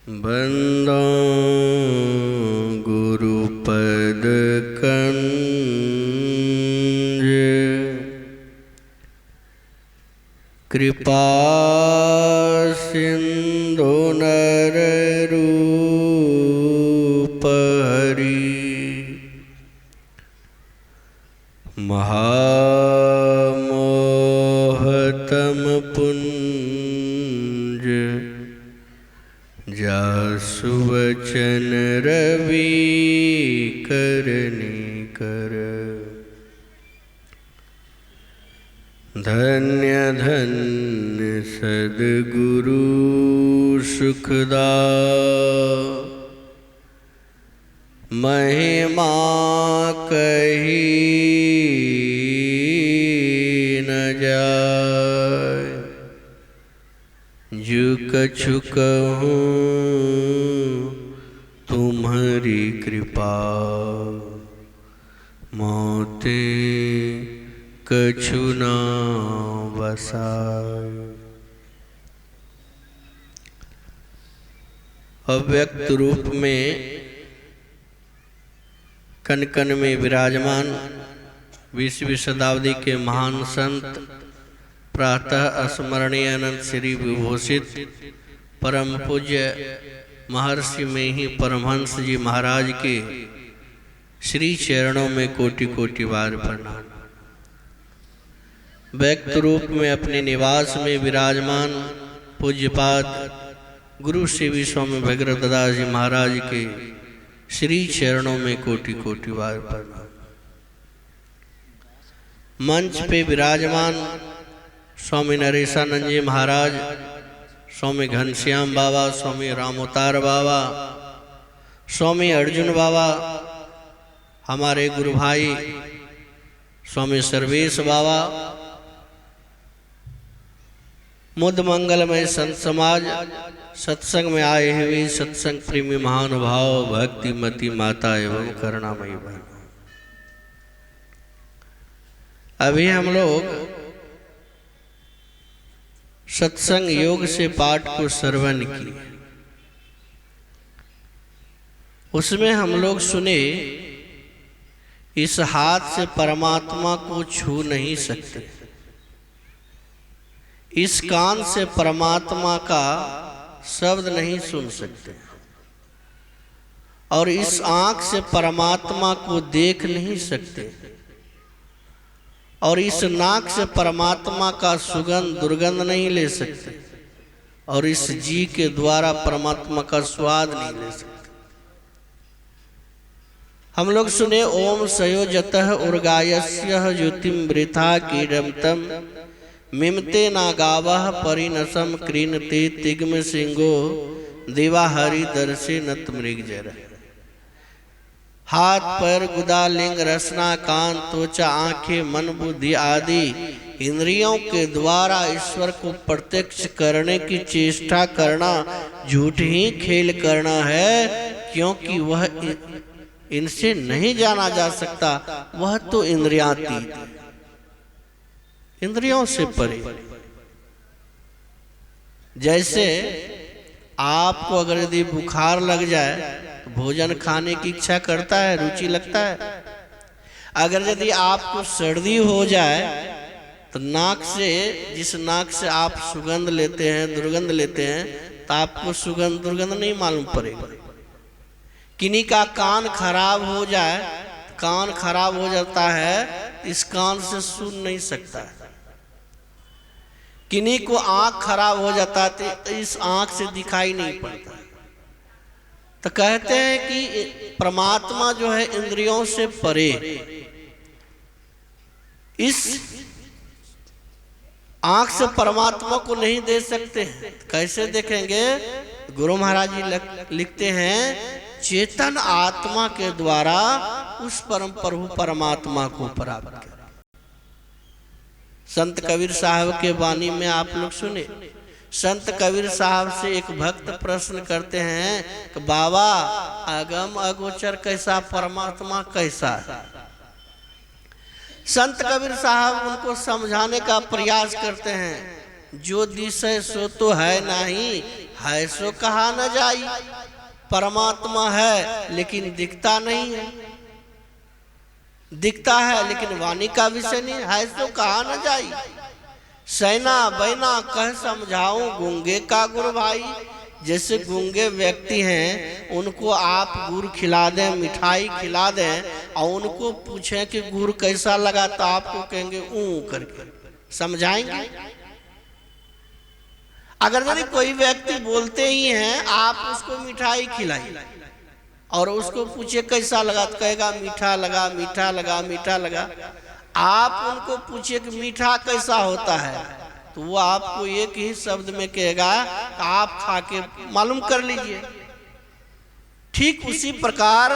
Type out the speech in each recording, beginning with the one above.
बंदो गुरुपद कंज कृपा सिंधु नर रूप हरि महामोहतम पुंज जासु वचन रवि करने कर। धन्य धन्य सद्गुरु सुखदा महिमा कही न जाय। जो कछु कहूँ तुम्हारी कृपा मोते कछु न बसाय। अव्यक्त रूप में कन कन में विराजमान 20वीं शताब्दी के महान संत प्रातः स्मरणीय अनंत श्री विभूषित परम पूज्य महर्षि में ही परमहंस जी महाराज के श्री चरणों में कोटि कोटि बार प्रणाम। व्यक्त रूप में अपने निवास में विराजमान पूज्यपाद गुरु सेवी स्वामी भगीरथ दास जी महाराज के श्री चरणों में कोटि कोटि बार प्रणाम। मंच पे विराजमान स्वामी नरेशानंद जी महाराज, स्वामी घनश्याम बाबा, स्वामी रामोतार बाबा, स्वामी अर्जुन बाबा, हमारे गुरु भाई स्वामी सर्वेश बाबा, मुद मंगलमय संत समाज, सत्संग में आए हुए सत्संग प्रेमी महानुभाव, भक्ति मती माता एवं करुणामयी बहन। अभी हम लोग सत्संग योग से पाठ को श्रवण किए। उसमें हम लोग सुने इस हाथ से परमात्मा को छू नहीं सकते, इस कान से परमात्मा का शब्द नहीं सुन सकते, और इस आंख से परमात्मा को देख नहीं सकते, और इस नाक से परमात्मा का सुगंध दुर्गंध नहीं ले सकते, और इस जी के द्वारा परमात्मा का स्वाद नहीं ले सकते। हम लोग सुने ओम सयोजतः उर्गायस्य ज्योतिम वृथा कीडमतम मिमते नागावः परिनसम क्रीणते तिग्म सिंगो दिवा हरि दर्शे नत मृगजर। हाथ पैर गुदा लिंग रसना कान त्वचा आंखें मन बुद्धि आदि इंद्रियों के द्वारा ईश्वर को प्रत्यक्ष करने की चेष्टा करना झूठ ही खेल करना है, क्योंकि वह इनसे नहीं जाना जा सकता। वह तो इंद्रियातीत, इंद्रियों से परे। जैसे आपको अगर यदि बुखार लग जाए तो भोजन खाने की इच्छा करता है, रुचि लगता है। अगर यदि आपको सर्दी हो जाए तो नाक से, जिस नाक से आप सुगंध लेते हैं, दुर्गंध लेते हैं, तो आपको सुगंध दुर्गंध नहीं मालूम पड़ेगा। किन्हीं का कान खराब हो जाए, कान खराब हो जाता है, इस कान से सुन नहीं सकता है। किन्हीं को आंख खराब हो जाता है तो इस आंख से दिखाई नहीं पड़ता। तो कहते हैं कि परमात्मा जो है इंद्रियों से परे। इस आंख से परमात्मा को नहीं दे सकते, कैसे देखेंगे? गुरु महाराज जी लिखते हैं चेतन आत्मा के द्वारा उस परम प्रभु परमात्मा को प्राप्त कर। संत कबीर साहब के वाणी में आप लोग सुने, संत कबीर साहब से एक भक्त प्रश्न करते हैं कि बाबा अगम अगोचर कैसा, परमात्मा कैसा है? संत कबीर साहब उनको समझाने का प्रयास करते हैं, जो दिशे सो तो है नहीं, है सो कहा न जाई, परमात्मा है लेकिन दिखता नहीं है, दिखता है लेकिन वाणी का विषय नहीं है सो कहा न जाई। सैना बैना कह समझाऊं गूंगे का गुरु भाई। जैसे गूंगे व्यक्ति हैं उनको आप गुड़ खिला दें, मिठाई खिला दें और उनको पूछें कि गुड़ कैसा लगा तो आपको कहेंगे ऊ करके समझाएंगे। अगर यदि कोई व्यक्ति बोलते ही हैं आप उसको मिठाई खिलाइए और उसको पूछे कैसा लगा तो कहेगा मीठा लगा, मीठा लगा, मीठा लगा। आप उनको पूछिए कि मीठा कैसा होता है तो वो आपको एक ही शब्द में कहेगा, आप खा के मालूम कर लीजिए। ठीक उसी प्रकार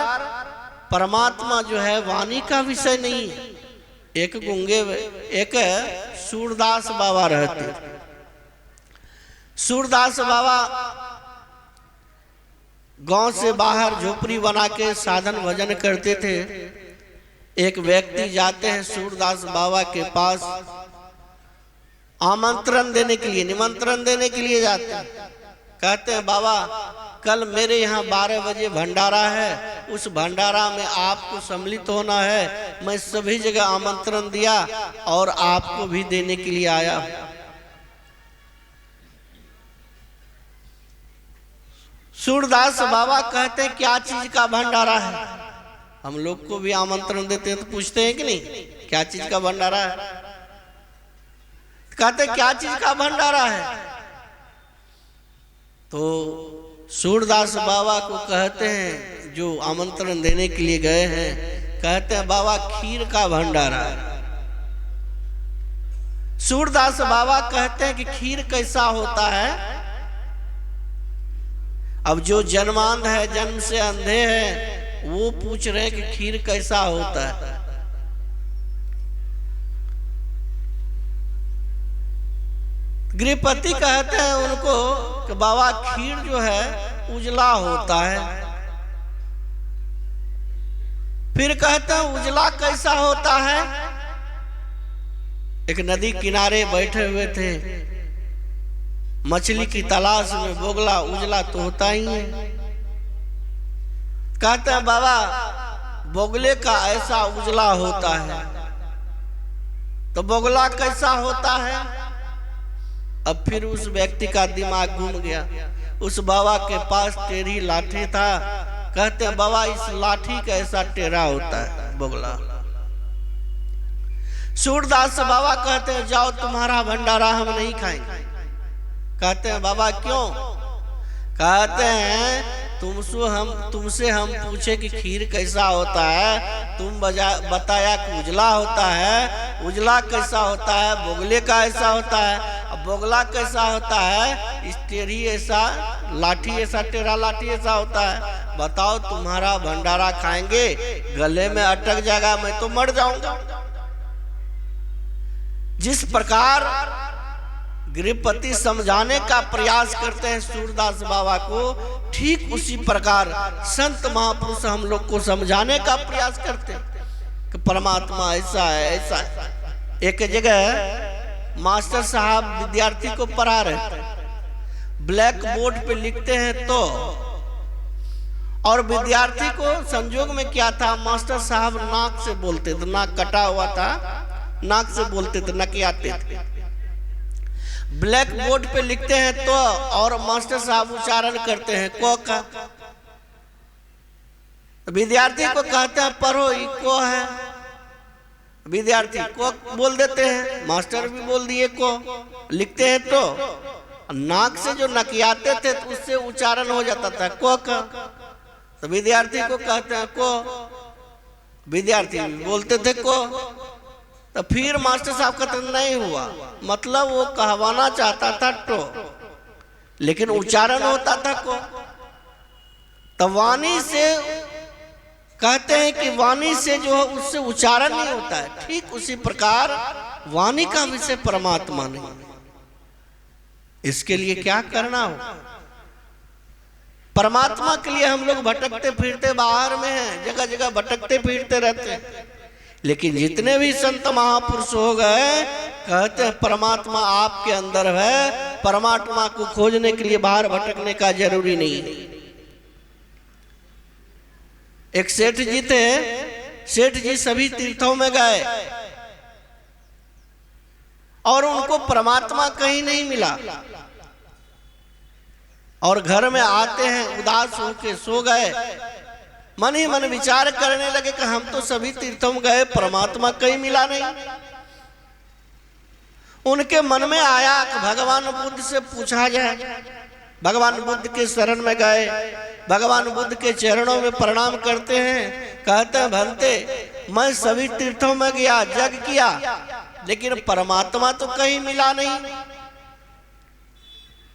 परमात्मा जो है वाणी का विषय नहीं है। एक गूंगे, एक सूरदास बाबा रहते। सूरदास बाबा गांव से बाहर झोपड़ी बना के साधन भजन करते थे। एक व्यक्ति जाते हैं सूरदास बाबा के पास आमंत्रण देने के लिए, निमंत्रण देने के लिए जाते हैं। कहते हैं बाबा कल मेरे यहाँ 12 बजे भंडारा है, उस भंडारा में आपको सम्मिलित होना है। मैं सभी जगह आमंत्रण दिया और आपको भी देने के लिए आया। सूरदास बाबा कहते हैं क्या चीज का भंडारा है? हम लोग को भी आमंत्रण देते हैं तो पूछते हैं कि नहीं क्या चीज का भंडारा है? कहते क्या चीज का भंडारा है? तो सूरदास बाबा को कहते हैं जो आमंत्रण देने के लिए गए हैं, कहते हैं बाबा खीर का भंडारा है। सूरदास बाबा कहते हैं कि खीर कैसा होता है? अब जो जन्मांध है, जन्म से अंधे हैं, वो पूछ रहे हैं कि खीर कैसा होता है। गृहपति कहते हैं उनको कि बाबा खीर जो है उजला होता है। फिर कहते हैं उजला कैसा होता है? एक नदी किनारे बैठे हुए थे, मछली की तलाश में, बोगला उजला तो होता ही है। कहते हैं बाबा बोगले का ऐसा उजला होता है। तो बोगला कैसा होता है? अब फिर उस व्यक्ति का दिमाग घूम गया। उस बाबा के पास टेढ़ी लाठी था। कहते हैं बाबा इस लाठी का ऐसा टेढ़ा होता है बोगला। सूरदास बाबा कहते हैं जाओ तुम्हारा भंडारा हम नहीं खाएंगे। कहते हैं बाबा क्यों? कहते हैं तुमसे हम पूछे कि खीर कैसा होता है, तुम बताया कि उजला होता है। उजला कैसा होता है? बोगले का ऐसा होता है। अब बोगला कैसा होता है? इस टेढ़ी ऐसा लाठी, ऐसा टेढ़ा लाठी ऐसा होता है। बताओ तुम्हारा भंडारा खाएंगे, गले में अटक जाएगा, मैं तो मर जाऊंगा। जिस प्रकार गृहपति समझाने का प्रयास करते हैं सूरदास बाबा को, ठीक उसी प्रकार संत महापुरुष हम लोग को समझाने का प्रयास करते हैं कि परमात्मा ऐसा है, ऐसा है। एक जगह मास्टर साहब विद्यार्थी को पढ़ा रहे थे, ब्लैक बोर्ड पे लिखते हैं तो, और विद्यार्थी को संजोग में क्या था, मास्टर साहब नाक से बोलते थे, नाक कटा हुआ था, नाक से बोलते थे, नकियाते थे। ब्लैक बोर्ड पे लिखते हैं तो, और मास्टर साहब उच्चारण करते हैं को का। विद्यार्थी को कहते हैं पढ़ो, ये को है। विद्यार्थी को बोल देते हैं, मास्टर भी बोल दिए को। लिखते हैं तो नाक से जो नकियाते थे तो उससे उच्चारण हो जाता था को का। तो विद्यार्थी को कहते हैं को, विद्यार्थी भी बोलते थे को। तो फिर मास्टर साहब कहते नहीं हुआ, मतलब वो कहवाना चाहता था टो, लेकिन उच्चारण होता था को। तो वाणी से कहते हैं कि वाणी से जो है उससे उच्चारण नहीं होता है। ठीक उसी प्रकार वाणी का विषय परमात्मा नहीं। इसके लिए क्या करना हो? परमात्मा के लिए हम लोग भटकते फिरते बाहर में हैं, जगह जगह भटकते फिरते रहते हैं। लेकिन जितने भी संत महापुरुष हो गए कहते हैं परमात्मा आपके अंदर है, परमात्मा को खोजने के लिए बाहर भटकने का जरूरी नहीं है। एक सेठ जी थे, सेठ जी सभी तीर्थों में गए और उनको परमात्मा कहीं नहीं मिला, और घर में आते हैं उदास होके सो गए। मन ही मन विचार करने लगे कि हम तो सभी तीर्थों में गए, परमात्मा कहीं मिला नहीं। उनके मन में आया कि भगवान बुद्ध से पूछा जाए। भगवान बुद्ध के शरण में गए, भगवान बुद्ध के चरणों में प्रणाम करते हैं, कहते हैं भंते मैं सभी तीर्थों में गया, जग किया, लेकिन परमात्मा तो कहीं मिला नहीं।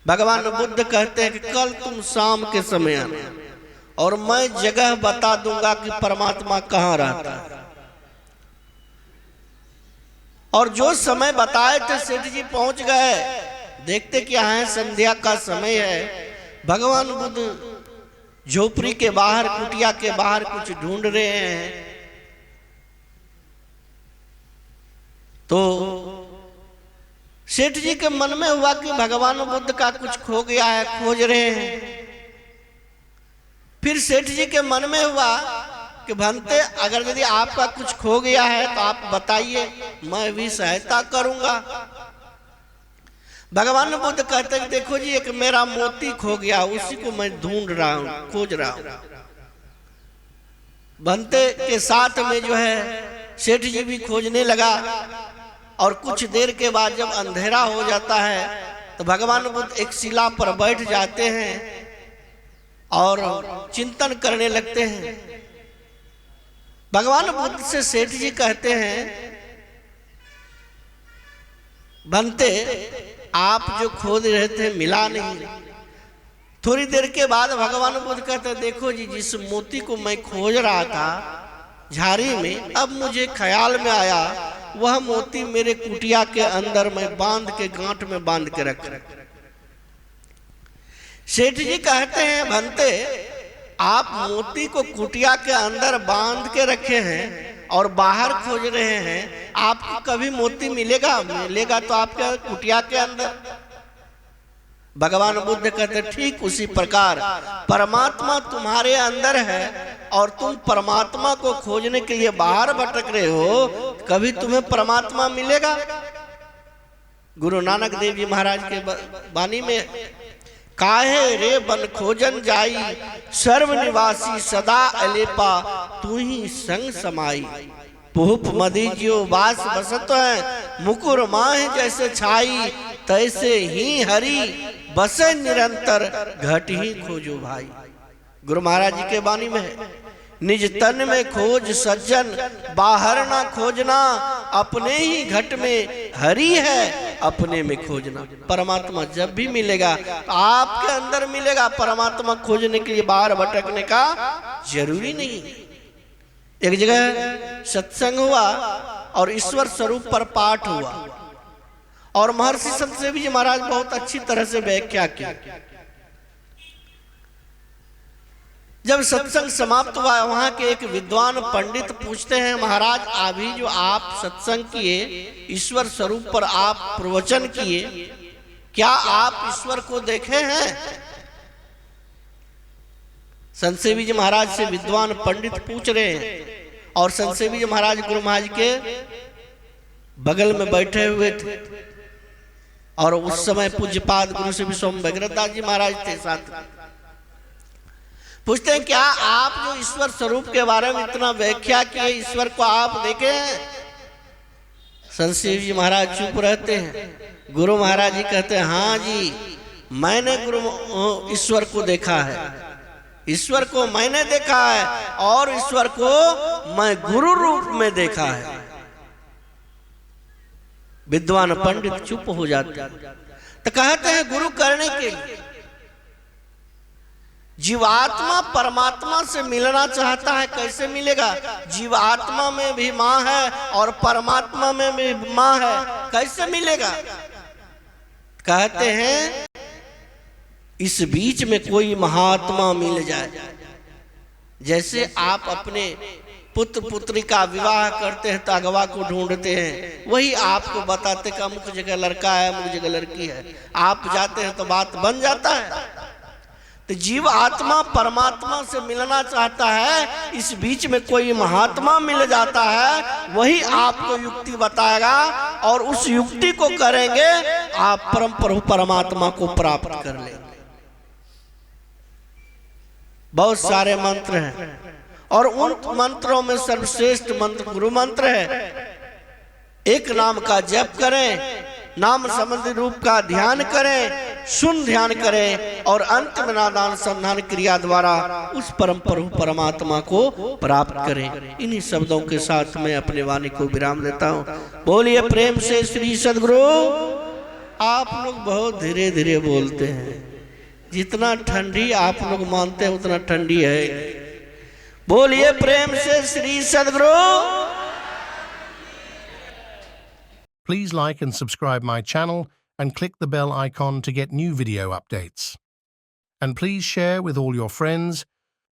भगवान बुद्ध कहते हैं कि कल तुम शाम के समय आना और मैं जगह बता दूंगा कि परमात्मा कहाँ रहता है। और जो समय बताए थे सेठ जी पहुंच गए। देखते क्या है, संध्या का समय है। भगवान बुद्ध झोपड़ी के बाहर, कुटिया के बाहर कुछ ढूंढ रहे हैं। तो सेठ जी के मन में हुआ कि भगवान बुद्ध का कुछ खो गया है, खोज रहे हैं। फिर सेठ जी के मन में हुआ कि भंते अगर यदि आपका कुछ खो गया है तो आप बताइए, मैं भी सहायता करूंगा। भगवान बुद्ध कहते हैं देखो जी, एक मेरा मोती खो गया, उसी को मैं ढूंढ रहा हूं, खोज रहा हूं। भंते के साथ में जो है सेठ जी भी खोजने लगा। और कुछ देर के बाद जब अंधेरा हो जाता है तो भगवान बुद्ध एक शिला पर बैठ जाते हैं और चिंतन करने लगते हैं। भगवान बुद्ध से सेठ जी कहते हैं भंते आप जो खोज रहे थे मिला नहीं। थोड़ी देर के बाद भगवान बुद्ध कहते देखो जी, जिस मोती को मैं खोज रहा था झाड़ी में, अब मुझे ख्याल में आया वह मोती मेरे कुटिया के अंदर मैं बांध के गांठ में बांध के रख। सेठ जी कहते हैं भंते आप मोती को कुटिया के अंदर बांध के रखे हैं और बाहर खोज रहे हैं, आपको कभी मोती मिलेगा? मिलेगा तो आपके कुटिया के अंदर। भगवान बुद्ध कहते ठीक उसी प्रकार परमात्मा तुम्हारे अंदर है और तुम परमात्मा को खोजने के लिए बाहर भटक रहे हो, कभी तुम्हें परमात्मा मिलेगा? गुरु नानक देव जी महाराज के वाणी में काहे रे बन खोजन जाई, सर्व निवासी सदा अलेपा, तू ही संग समाई। पुप मदी जियो वास बसत है, मुकुर माह जैसे छाई, तैसे ही हरि बसे निरंतर, घट ही खोजो भाई। गुरु महाराज जी के वाणी में है, निज तन में खोज सज्जन, बाहर ना खोजना, अपने ही घट में हरि है, अपने में खोजना। परमात्मा जब भी मिलेगा तो आपके अंदर मिलेगा, परमात्मा खोजने के लिए बाहर भटकने का जरूरी नहीं। एक जगह सत्संग हुआ और ईश्वर स्वरूप पर पाठ हुआ और महर्षि संत सेवी जी महाराज बहुत अच्छी तरह से व्याख्या की। जब सत्संग समाप्त हुआ, वहां के एक विद्वान पंडित पूछते हैं महाराज अभी जो आप सत्संग किए, ईश्वर स्वरूप पर आप प्रवचन किए, क्या आप ईश्वर को देखे हैं? संत सेवी जी महाराज से विद्वान पंडित पूछ रहे हैं और संत सेवी जी महाराज गुरु महाराज के बगल में बैठे हुए थे और उस समय पूज्यपाद गुरु से भी सोम भगीरथ जी महाराज थे साथ। पूछते हैं क्या आप जो ईश्वर स्वरूप के बारे में इतना व्याख्या किए, ईश्वर को आप देखे हैं? संत सेवी जी महाराज चुप रहते हैं। गुरु महाराज जी कहते हैं हाँ जी, मैंने गुरु ईश्वर को देखा है, ईश्वर को मैंने देखा है और ईश्वर को मैं गुरु रूप में देखा है। विद्वान पंडित चुप हो जाते हैं। तो कहते हैं गुरु करने के लिए जीवात्मा परमात्मा से मिलना चाहता है, कैसे मिलेगा? जीवात्मा में भी माँ है और परमात्मा में भी माँ है, कैसे मिलेगा? कहते हैं इस बीच में कोई महात्मा मिल जाए। जैसे आप अपने पुत्र पुत्री का विवाह करते हैं तो अगवा को ढूंढते हैं, वही आपको बताते कि अमुक जगह लड़का है, अमुक जगह लड़की है। आप जाते हैं तो बात बन जाता है। तो जीव आत्मा परमात्मा से मिलना चाहता है, इस बीच में कोई महात्मा मिल जाता है, वही आपको युक्ति बताएगा और उस युक्ति को करेंगे, आप परम प्रभु परमात्मा को प्राप्त कर लेंगे। बहुत सारे मंत्र हैं और उन मंत्रों में सर्वश्रेष्ठ मंत्र गुरु मंत्र है। एक नाम का जप करें, नाम संबंधी रूप का ध्यान करें, सुन ध्यान करें और अंत में नादान संधान क्रिया द्वारा उस परम प्रभु परमात्मा को प्राप्त करें। इन्हीं शब्दों के साथ मैं अपने वाणी को विराम देता हूँ। बोलिए प्रेम से श्री सद्गुरु। आप लोग बहुत धीरे धीरे बोलते हैं, जितना ठंडी आप लोग मानते हैं उतना ठंडी है। बोलिए प्रेम से श्री सद्गुरु। Please like and subscribe my channel and click the bell icon to get new video updates. And please share with all your friends